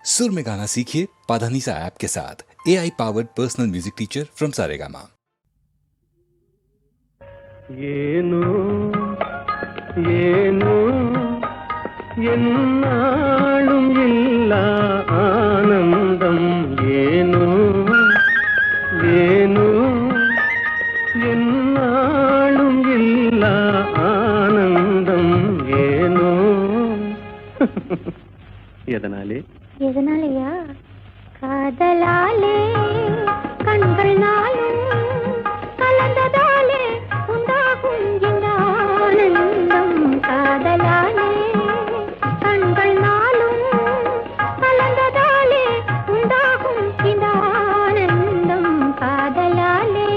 सुर में गाना सीखिए पाधानीसा ऐप के साथ। AI powered personal music teacher from Saregama. ಏನು ಏನು என்னாலும் இல்ல ஆனந்தம் ஏனோ ஏனோ என்னாலும் இல்ல ஆனந்தம் ஏனோ எதனாலயா காதலாலே கண்கள் நாளும் கலந்ததாலே உண்டாகும் இந்த ஆனந்தம் காதலாலே கண்கள் நாளும் கலந்ததாலே உண்டாகும் இந்த ஆனந்தம் காதலாலே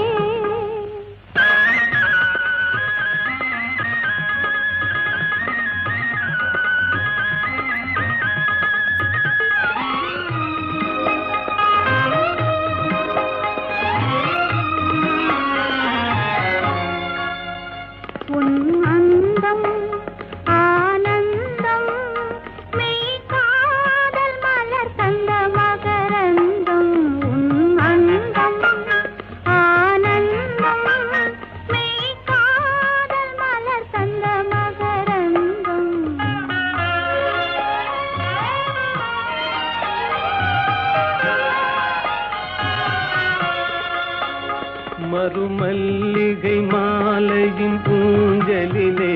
மறுமல்லிகை மாலையின் பூஞ்சலிலே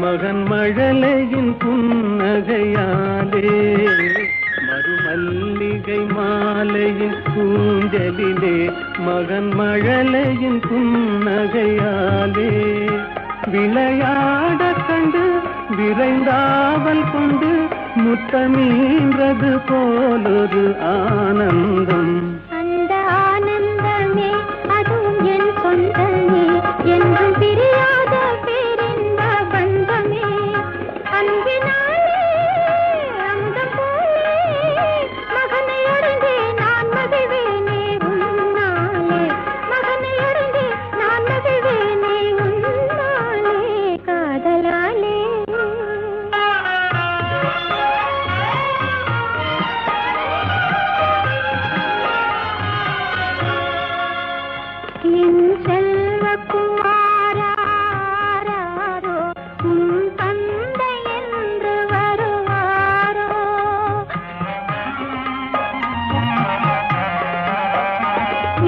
மகன் மழலையின் புன்னகையாலே மறுமல்லிகை மாலையின் பூஞ்சலிலே மகன் மழலையின் புன்னகையாலே விளையாட கண்டு விரைந்தாவல் கொண்டு முத்தமீன்றது போலொரு ஆனந்தம் அந்த ஆனந்தமே அதுவும் என் சொந்தமே என்றும் பிரியாத பேரின்ப பந்தமே அன்பினாலே அமுதம் போலே மகனை அடைந்தே நான் மகிழ்வேனே உன்னாலே மகனை அடைந்தே நான் மகிழ்வேனே உன்னாலே காதலாலே என் செல்வக்குமாராரோ உன் தந்தை என்று வருவாரோ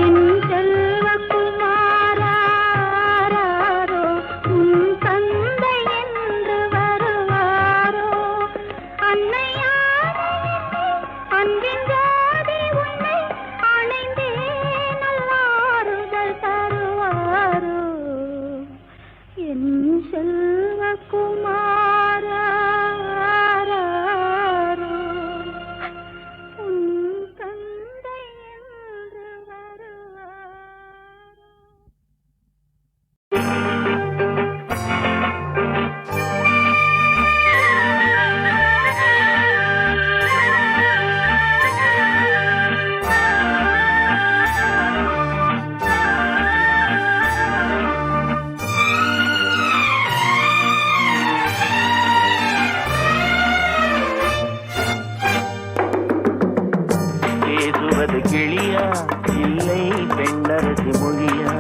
என் செல்வக்குமாராரோ உன் தந்தை என்று வருவாரோ அன்னையாரே அன்பின் ஜோதி உன்னை அணைந்தே நல்லாறுதல் தருவாரோ என் செல்வக்குமாராரோ உன் தந்தை என்று வருவாரோ. பேசுவது கிளியா இல்லை பெண்ணரசி மொழியா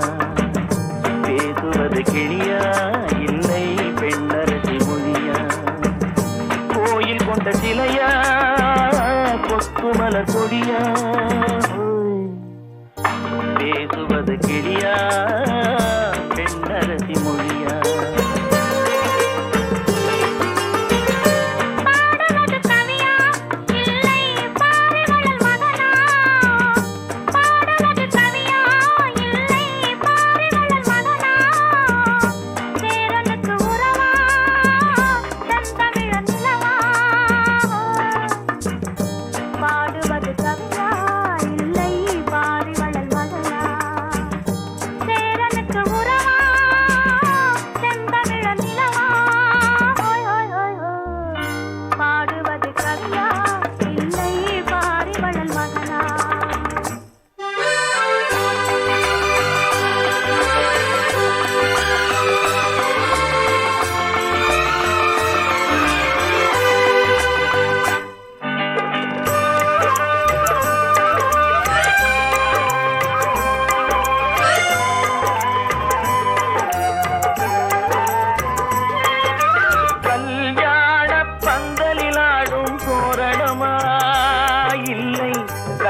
பேசுவது கிளியா இல்லை பெண்ணரசி மொழியா கோயில் கொண்ட சிலையா கொத்து மலர் கொடியா பேசுவது கிளியா பெண்ணரசி மொழியா பாடுவது கவியா இல்லை பாரிவளல் மகனா பாடுவது கவியா இல்லை பாரிவளல் மகனா சேரனுக்கு உறவா தந்தமிழ நிலவா பாடுவது கவியா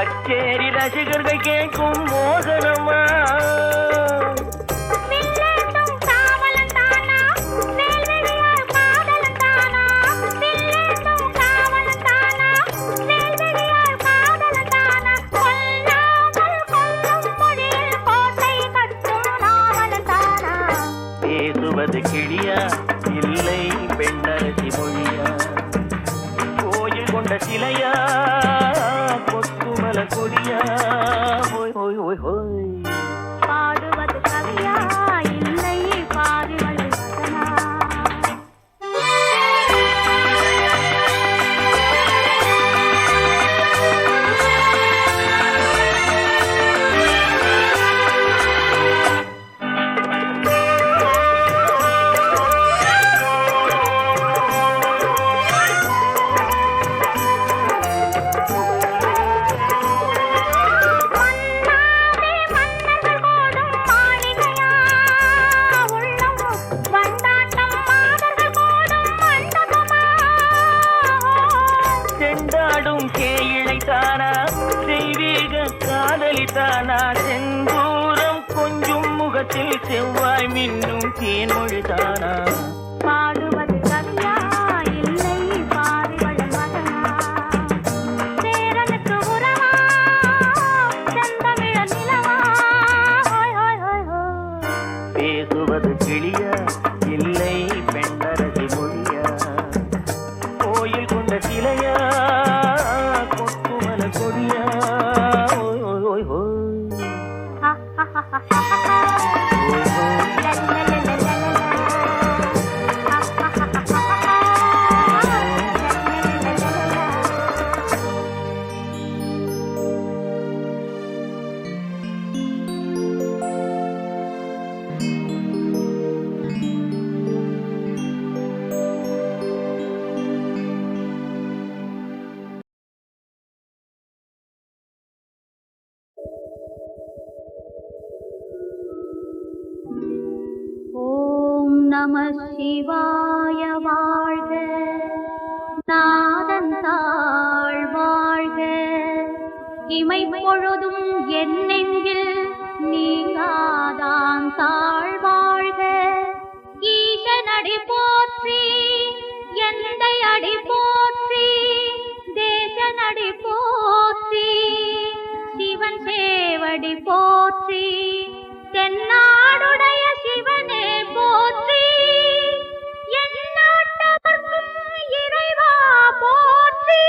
கச்சேரி ரசிகர்கள் கேட்கும் மோகனமா வில்லேந்தும் காவலன் தானா வேல்விழியார் காதலன் தானா வில்லேந்தும் காவலன் தானா வேல்விழியார் காதலன் தானா கொல்லாமல் கொல்லும் மொழியில் கோட்டை கட்டும் நாவலன் தானா பேசுவது கிளியா இல்லை பெண்ணரசி மொழியா கோயில் கொண்ட சிலையா கொத்துமல கொடியா ஹோய் ஹோய் ஹோய் ஹோய் பாடுவது கவியா இல்லை பாரிவள் வதனா மன்னாரே மன்னர்கள் கோடும் மாளிகையா உள்ளம் வண்டாட்டம் மாதர்கள் கோடும் மண்டபமா செண்டாடும் கேயிழை தானா தெய்வீக காதலி தானா செந்தூரம் கொஞ்சும் முகத்தில் செவ்வாய் மின்னும் தேன்மொழி தானா பாடுவது கவியா இல்லை பாரிவள் மகனா சேரனுக்கு உறவா செந்தமிழ நிலவா ஹோய் ஹோய் ஹோய் ஹோய் பேசுவது கிளியா இல்லை பெண்ணரசி மொழியா கோயில் கொண்ட சிலையா கொத்துமல கொடியா ஓய் ஓய் ஓய் ஓய் ஹா ஹா ஹா ஹா ஹா ஓய் ஓய் ஓம் நம சிவாய வாழ்க நாதன் தாழ் வாழ்க இமை பொழுதும் என் நெஞ்சில் நீங்காதான் தாழ் வாழ்க ஈசனடி போற்றி எந்தை அடி போற்றி தேசனடி போற்றி சிவன் சேவடி போற்றி தென்னாடுடைய சிவனே போற்றி எந்நாட்டவர்க்கும் இறைவா போற்றி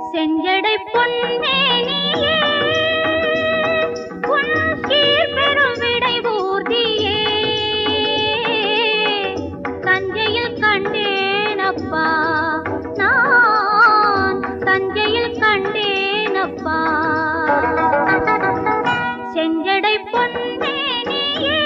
செஞ்சடை பொன்மேனியே உன் சீர்பெரும் விடை ஊர்தியே தஞ்சையில் கண்டேனப்பா நான் தஞ்சையில் கண்டேனப்பா செஞ்சடை பொன்மேனியே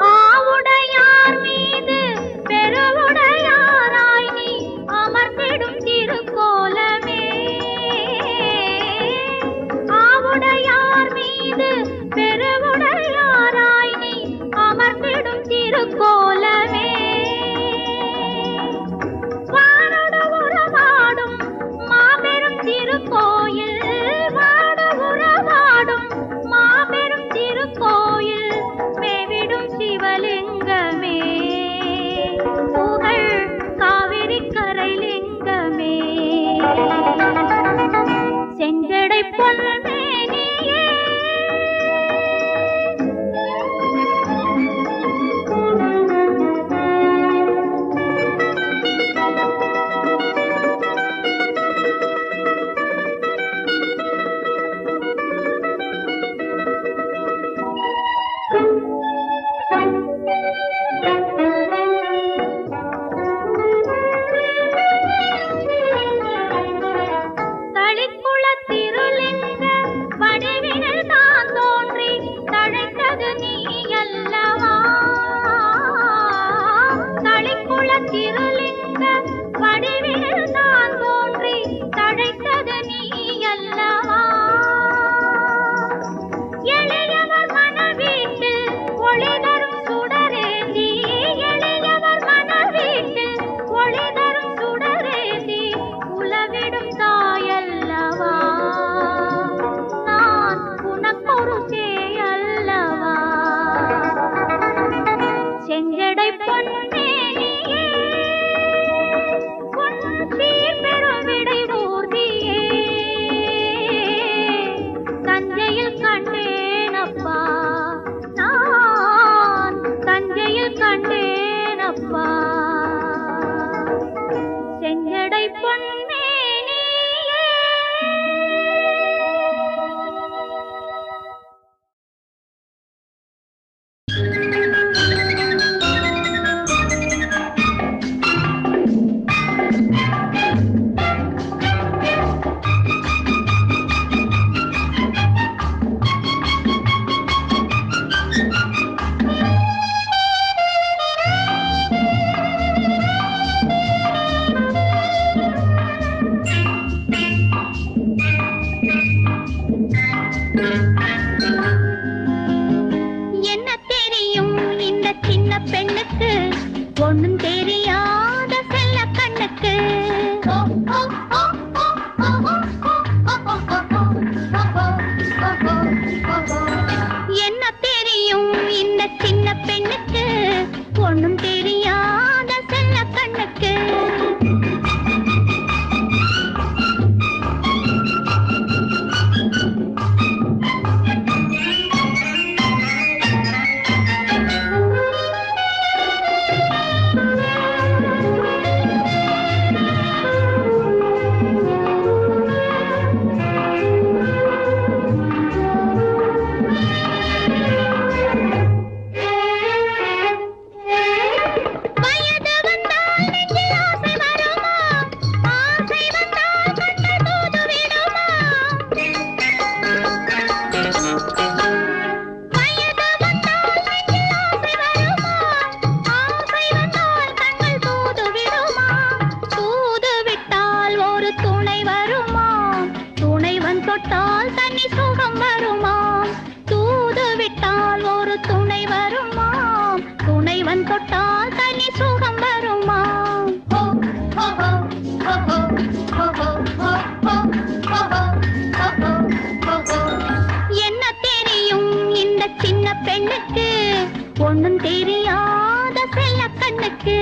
ஆவுடையார் மீது பெருவுடையாராய் நீ அமர்ந்திடும் திருக்கோலமே ஆவுடையார் மீது பெருவுடையாராய் நீ அமர்ந்திடும் திருக்கோலமே வானோடு உறவாடும் மாபெரும் திருக்கோயில் வானோடு உறவாடும் மாபெரும் திருக்கோயில் மேவிடும் சிவலிங்கமே புகழ் காவிரி கரை லிங்கமே செஞ்சடை பொன்மேனியே செஞ்சடை பொன்மேனியே ஒண்ணும் தெரியாத செல்ல கண்ணுக்கு என்ன தெரியும் இந்த சின்ன பெண்ணுக்கு ஒண்ணும் தெரியாத செல்ல கண்ணுக்கு தொட்டால் தனி சுகம் வருமா என்ன தெரியும் இந்த சின்ன பெண்ணுக்கு ஒண்ணும் தெரியாத செல்ல கண்ணுக்கு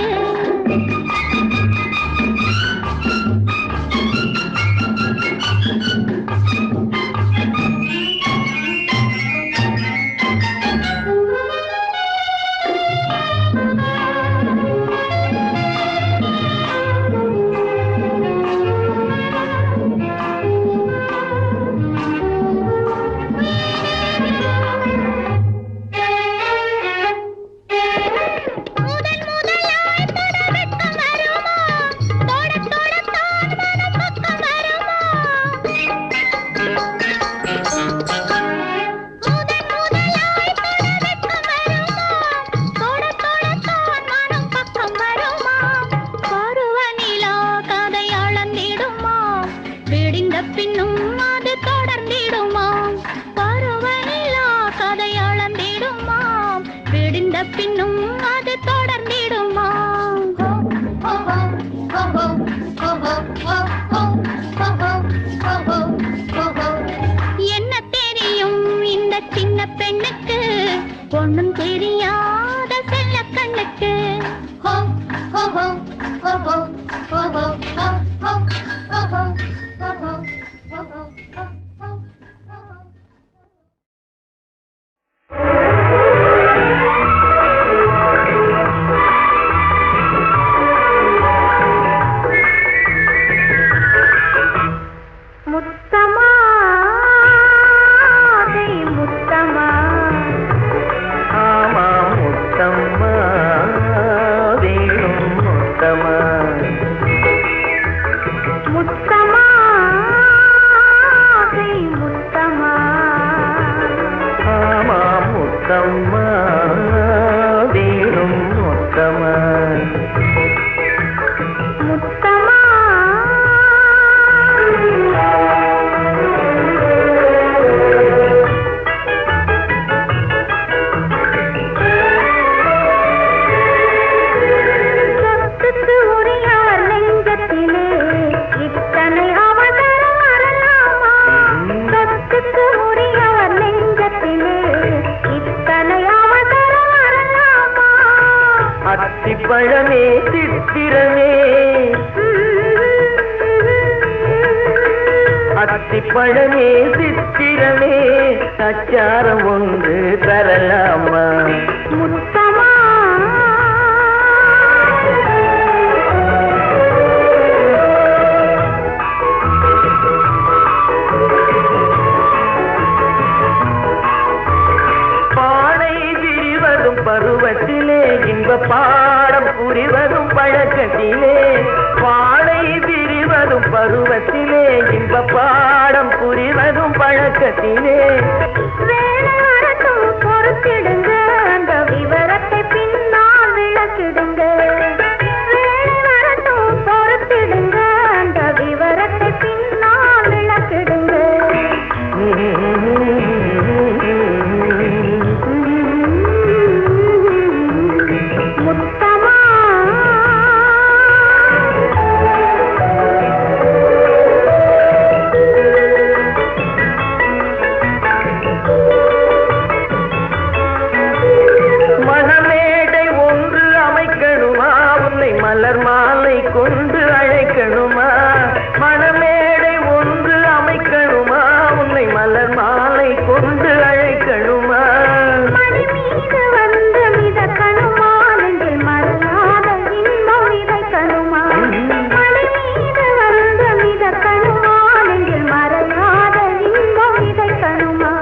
பின்னும் அது தொடர்ந்திடுமா என்ன தெரியும் இந்த சின்ன பெண்ணுக்கு ஒண்ணும் தெரியாத செல்ல கண்ணுக்கு பழமே சித்திரமே அத்திப்பழமே சித்திரமே அச்சாரம் ஒன்று தரலாமா முத்தமா பருவத்திலே இன்ப பாடம் புரிவதும் பழக்கத்திலே வேலை வரட்டும் பொறுத்திடுங்க, அந்த விவரத்தை பின்னால் விளக்கிடுங்க. வேலை வரட்டும் பொறுத்திடுங்க, அந்த விவரத்தை பின்னால் விளக்கிடுங்க. முத்தமா மணமேடை ஒன்று அமைக்கணுமா, உன்னை மலர் மாலை கொண்டு அழைக்கணுமா? மணமேடை ஒன்று அமைக்கணுமா, உன்னை மலர் மாலை கொண்டு அழைக்கணுமா? மணி மீது வந்து மிதக்கணுமா, நெஞ்சில் மறக்காத இன்பம் விதைக்கணுமா? மணி மீது வந்து மிதக்கணுமா, நெஞ்சில் மறக்காத இன்பம் விதைக்கணுமா?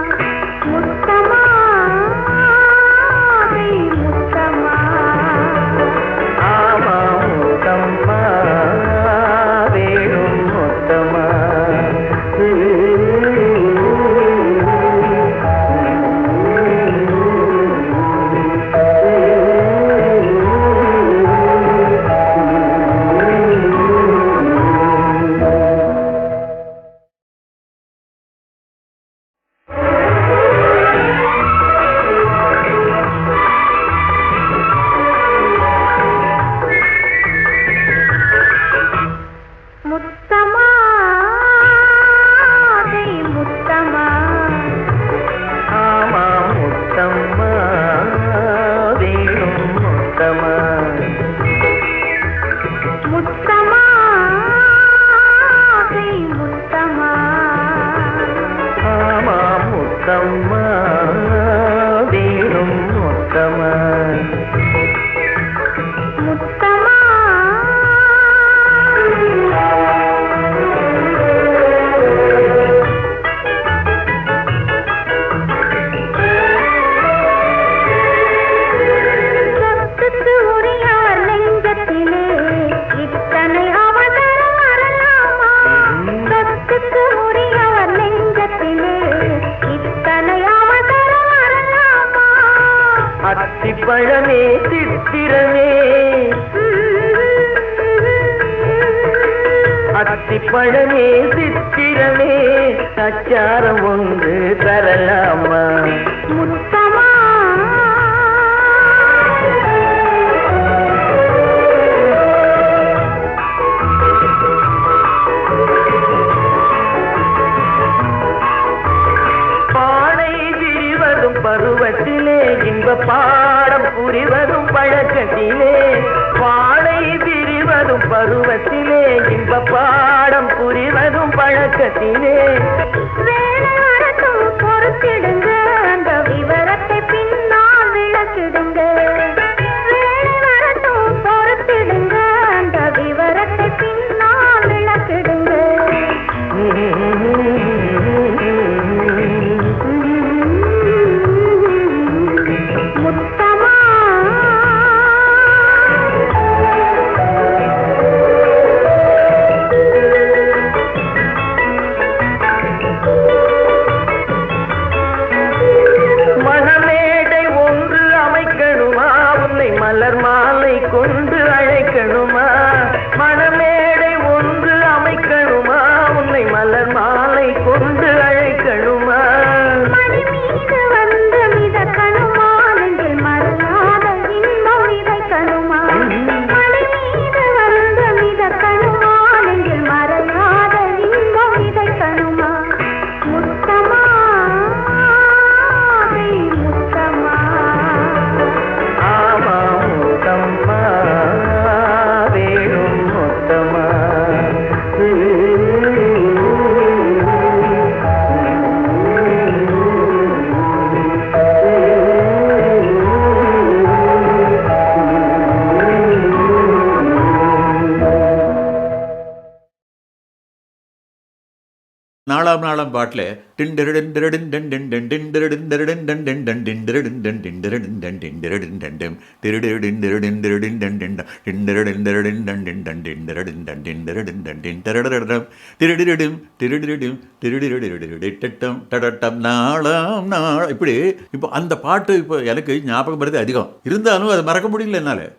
முத்தமா முத்தமா ஆமா முத்தம்மா வேணும் முத்தம்மா. முத்தமா முத்தமா ஆமா முத்தம்மா வேணும் முத்தம்மா. முத்தமா முத்தமா ஆமா முத்தம்மா வேணும் முத்தம்மா. முத்தமா சொத்துக்கு உரியவர் நெஞ்சத்திலே இத்தனை அவசரம் வரலாமா? சொத்துக்கு உரியவர் நெஞ்சத்திலே இத்தனை அவசரம் வரலாமா? அத்திப்பழமே சித்திரமே, அத்திப்பழமே சித்திரமே, அச்சாரம் ஒன்று தரலாமா? முத்தமா பானை விரிவதும் பருவத்திலே இன்ப பாடம் புரிவதும் பழக்கத்திலே. பானை விரிவதும் பருவத்திலே இன்ப பாடம் புரிவதும் பழக்கத்திலே. வேலை வரட்டும் பொறுத்திடுங்க, அந்த விவரத்தை பின்னால் விளக்கிடுங்க. வேலை வரட்டும் பொறுத்திடுங்க, அந்த விவரத்தை பின்னால் விளக்கிடுங்க. முத்தமா நாலாம் நாளாம் பாட்டில் நாளாம் நாள் இப்படி. இப்போ அந்த பாட்டு இப்போ எனக்கு ஞாபகம் வருது அதிகம், இருந்தாலும் அதை மறக்க முடியல என்னால.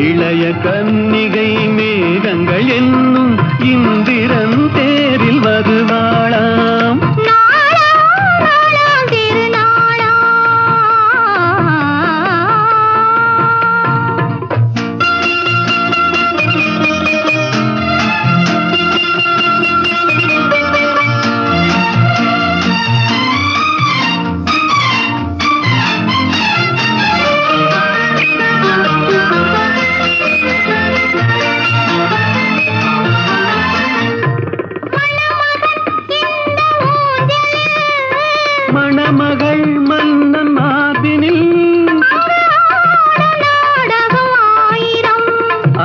இளைய கன்னிகை மேகங்கள் என்னும் இந்திரன் தேரில் வருவாளாம். மணமகள் மன்னன் மார்பினில்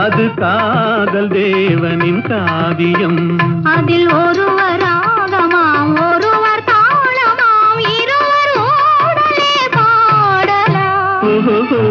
அது காதல் தேவனின் காவியம். அதில் ஒருவர் ராகமாம் ஒருவர் தாளமாம் இருவர் ஓடலே பாடலாம். ஓஹோ.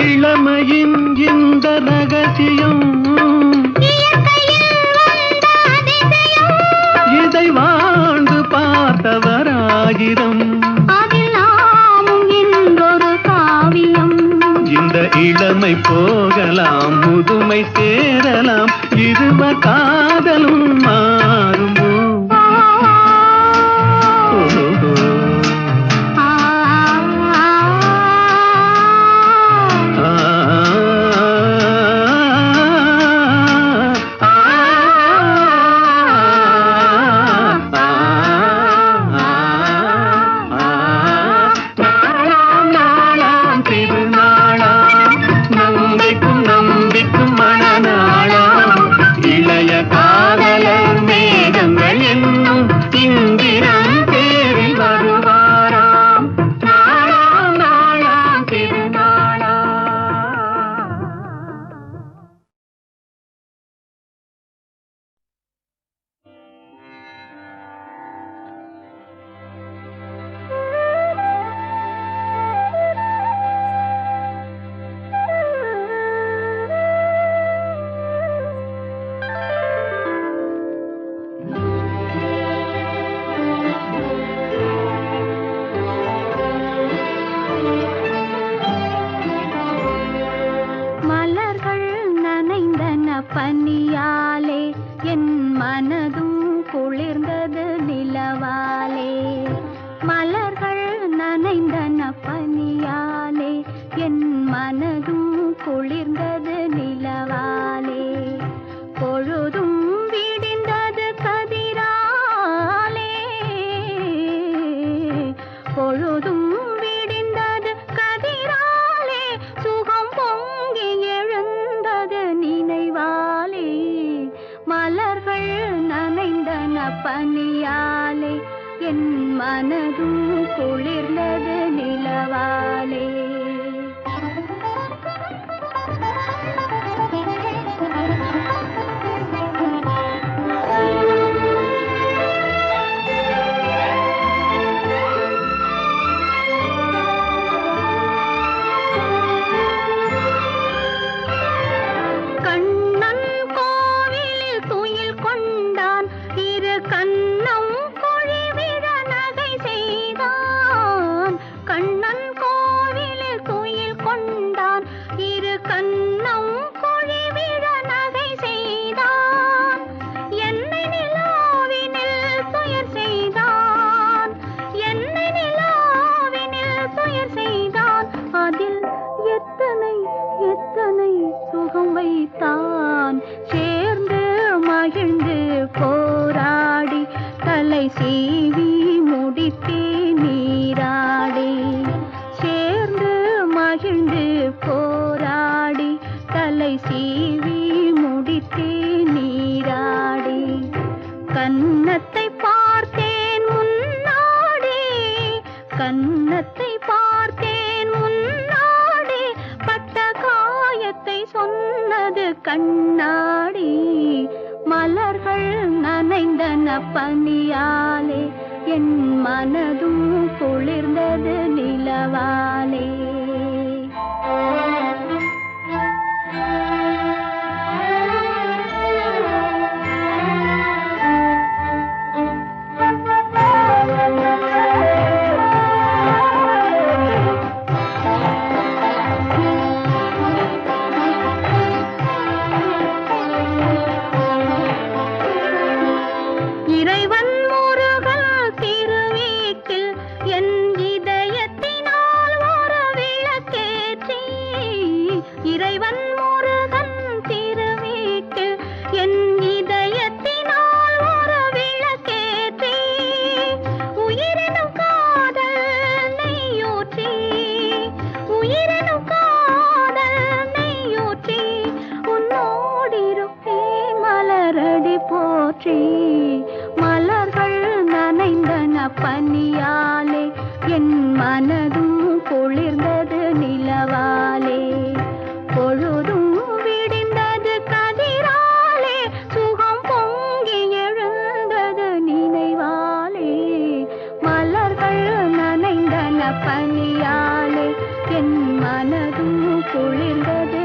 இளமையின் இந்த ரகசியம் இதை வாழ்ந்து பார்த்தவராயிரம். அதில் நாமும் இன்றொரு காவியம். இந்த இளமை போகலாம் முதுமை சேரலாம் இருவர் காதலும் மாறுமோ. பனியாலே என் மனதும் குளிர்ந்தது நிலவாலே. மலர்கள் நனைந்தன பனியாலே என் மனதும் குளிர்ந்தது நிலவாலே. பொழுதும் விடிந்தது கதிராலே, பொழுதும் விடிந்தது கதிராலே. சுகம் பொங்கி எழுந்தது நினைவாலே. மலர்கள் நனைந்தன பனியாலே என் மனதும் குளிர்ந்தது நிலவாலே. சீவி முடித்தே நீராடி சேர்ந்து மகிழ்ந்து போராடி தலை சீவி முடித்தே நீராடி கன்னத்தை பார்த்தேன் முன்னாடி கன்னத்தை பார்த்தேன் முன்னாடி பட்ட காயத்தை சொன்னது கண்ணாடி மலர்கள் நனைந்தன பனியாலே என் மனதும் குளிர்ந்தது நிலவாலே இறைவன் முருகன் திருவீட்டில் என் இதயத்தினால் ஒரு விளக்கேற்றி இறைவன் முருகன் திருவீட்டில் என் இதயத்தினால் ஒரு விளக்கேற்றி உயிரினும் காதல் நெய்யூற்றி உயிரினும் காதல் நெய்யூற்றி உன்னோடிருப்பேன் மலரடி போற்றி மலர்கள் நனைந்தன பனியாலே என் மனதும் குளிர்ந்தது நிலவாலே பொழுதும் விடிந்தது கதிராலே சுகம் பொங்கி எழுந்தது நினைவாலே மலர்கள் நனைந்தன பனியாலே என் மனதும் குளிர்ந்தது